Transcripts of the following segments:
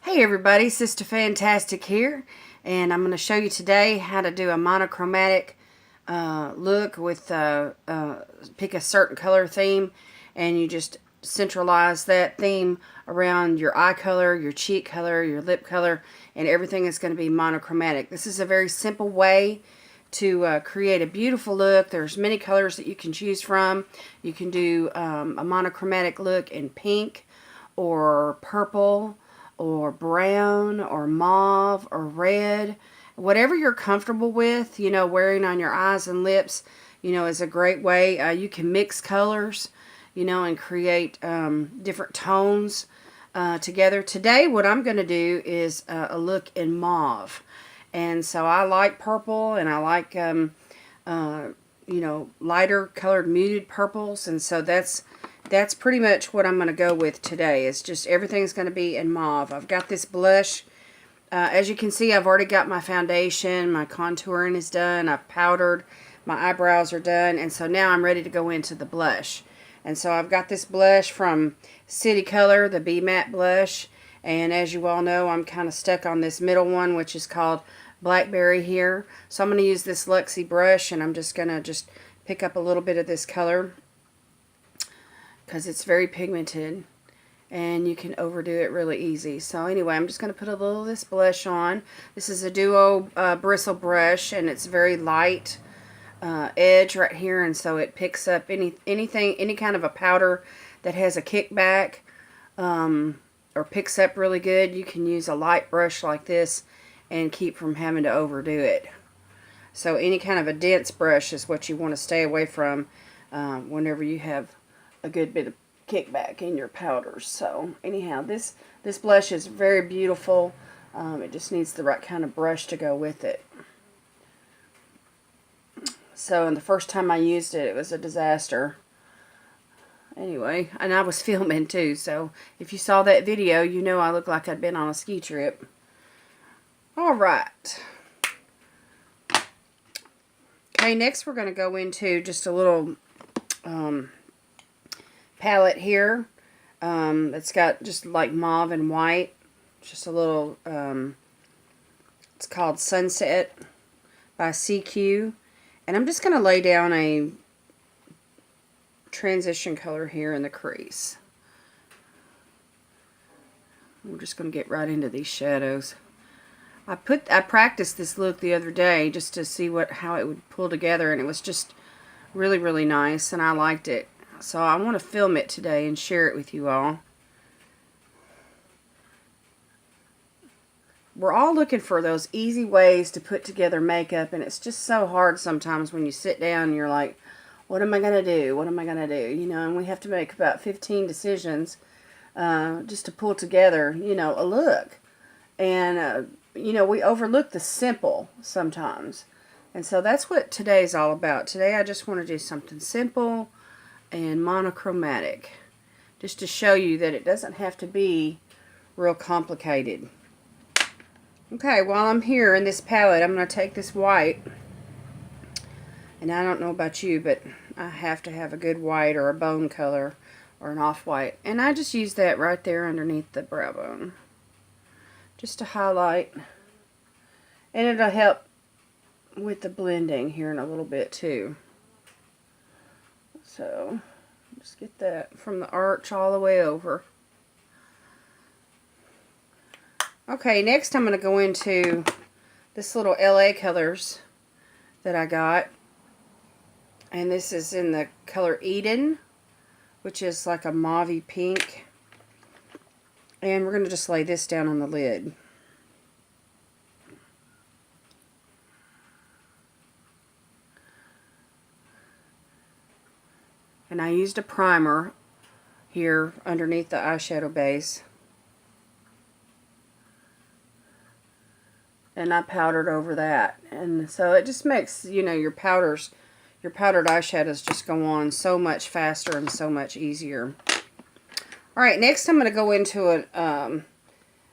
Hey everybody, Sister Fantastic here, and I'm going to show you today how to do a monochromatic look with pick a certain color theme, and you just centralize that theme around your eye color, your cheek color, your lip color, and everything is going to be monochromatic. This is a very simple way to create a beautiful look. There's many colors that you can choose from. You can do a monochromatic look in pink or purple or brown or mauve or red. Whatever you're comfortable with, wearing on your eyes and lips, is a great way. You can mix colors, and create different tones together. Today, what I'm going to do is a look in mauve. And so I like purple, and I like, lighter colored muted purples. And so that's pretty much what I'm going to go with today. It's just everything's going to be in mauve. I've got this blush. As you can see, I've already got my foundation. My contouring is done. I've powdered. My eyebrows are done. And so now I'm ready to go into the blush. And so I've got this blush from City Color, the Be Matte blush. And as you all know, I'm kind of stuck on this middle one, which is called Blackberry here. So I'm going to use this Luxie brush, and I'm just going to pick up a little bit of this color, because it's very pigmented and you can overdo it really easy. So anyway, I'm just going to put a little of this blush on. This is a Duo bristle brush, and it's very light edge right here, and so it picks up any kind of a powder that has a kickback or picks up really good. You can use a light brush like this and keep from having to overdo it. So any kind of a dense brush is what you want to stay away from whenever you have a good bit of kickback in your powders. So anyhow, this blush is very beautiful. It just needs the right kind of brush to go with it. So, and the first time I used it, it was a disaster. Anyway, and I was filming too, so if you saw that video, you know I looked like I'd been on a ski trip. Alright. Okay, next we're going to go into just a little palette here. It's got just like mauve and white. Just a little, it's called Sunset by CQ. And I'm just going to lay down a transition color here in the crease. We're just going to get right into these shadows. I practiced this look the other day just to see how it would pull together, and it was just really, really nice, and I liked it. So I want to film it today and share it with you all. We're all looking for those easy ways to put together makeup, and it's just so hard sometimes when you sit down and you're like, what am I going to do? What am I going to do? And we have to make about 15 decisions just to pull together, a look. And, we overlook the simple sometimes. And so that's what today's all about. Today I just want to do something simple and monochromatic, just to show you that it doesn't have to be real complicated. Okay, while I'm here in this palette, I'm going to take this white, and I don't know about you, but I have to have a good white or a bone color or an off-white, and I just use that right there underneath the brow bone just to highlight, and it'll help with the blending here in a little bit too. So just get that from the arch all the way over. Okay, next I'm going to go into this little LA colors that I got. And this is in the color Eden, which is like a mauve pink. And we're going to just lay this down on the lid. And I used a primer here underneath the eyeshadow base. And I powdered over that. And so it just makes, your powdered eyeshadows just go on so much faster and so much easier. Alright, next I'm going to go into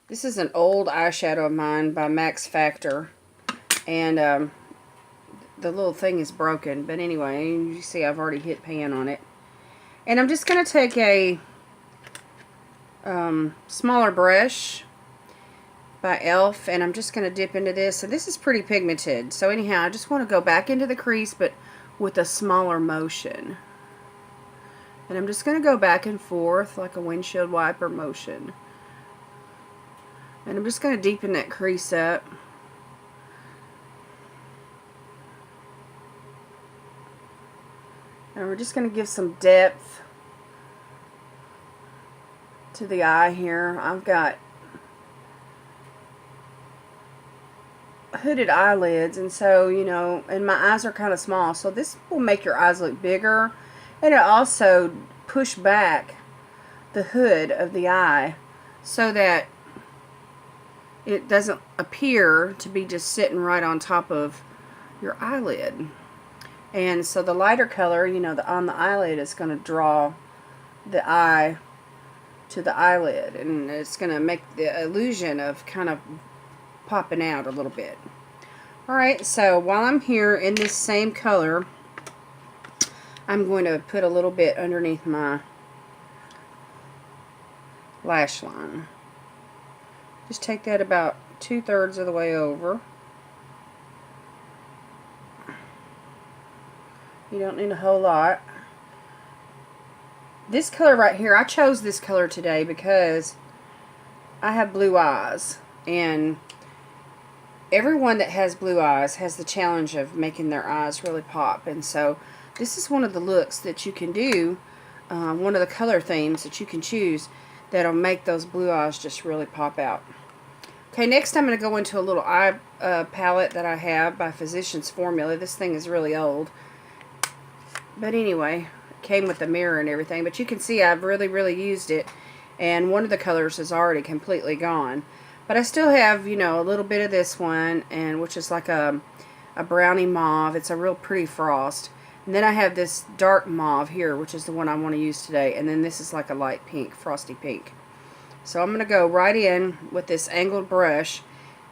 this is an old eyeshadow of mine by Max Factor. And the little thing is broken. But anyway, you see I've already hit pan on it. And I'm just going to take a smaller brush by Elf, and I'm just going to dip into this. And this is pretty pigmented. So anyhow, I just want to go back into the crease, but with a smaller motion. And I'm just going to go back and forth like a windshield wiper motion. And I'm just going to deepen that crease up. And we're just going to give some depth to the eye here. I've got hooded eyelids, and so, you know, and my eyes are kind of small, so this will make your eyes look bigger, and it also push back the hood of the eye so that it doesn't appear to be just sitting right on top of your eyelid. And so the lighter color, you know, on the eyelid is going to draw the eye to the eyelid, and it's going to make the illusion of kind of popping out a little bit. Alright, so while I'm here in this same color, I'm going to put a little bit underneath my lash line. Just take that about 2/3 of the way over. You don't need a whole lot. This color right here, I chose this color today because I have blue eyes, and everyone that has blue eyes has the challenge of making their eyes really pop. And so this is one of the looks that you can do, one of the color themes that you can choose that'll make those blue eyes just really pop out. Okay, next I'm going to go into a little eye palette that I have by Physicians Formula. This thing is really old, but anyway, it came with the mirror and everything. But you can see I've really used it, and one of the colors is already completely gone. But I still have, you know, a little bit of this one, and which is like a brownie mauve. It's a real pretty frost. And then I have this dark mauve here, which is the one I want to use today. And then this is like a light pink, frosty pink. So I'm going to go right in with this angled brush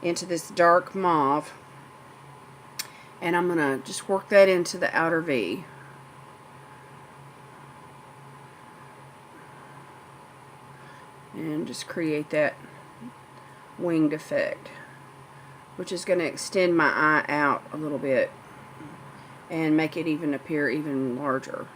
into this dark mauve. And I'm going to just work that into the outer V. And just create that winged effect, which is going to extend my eye out a little bit and make it even appear even larger.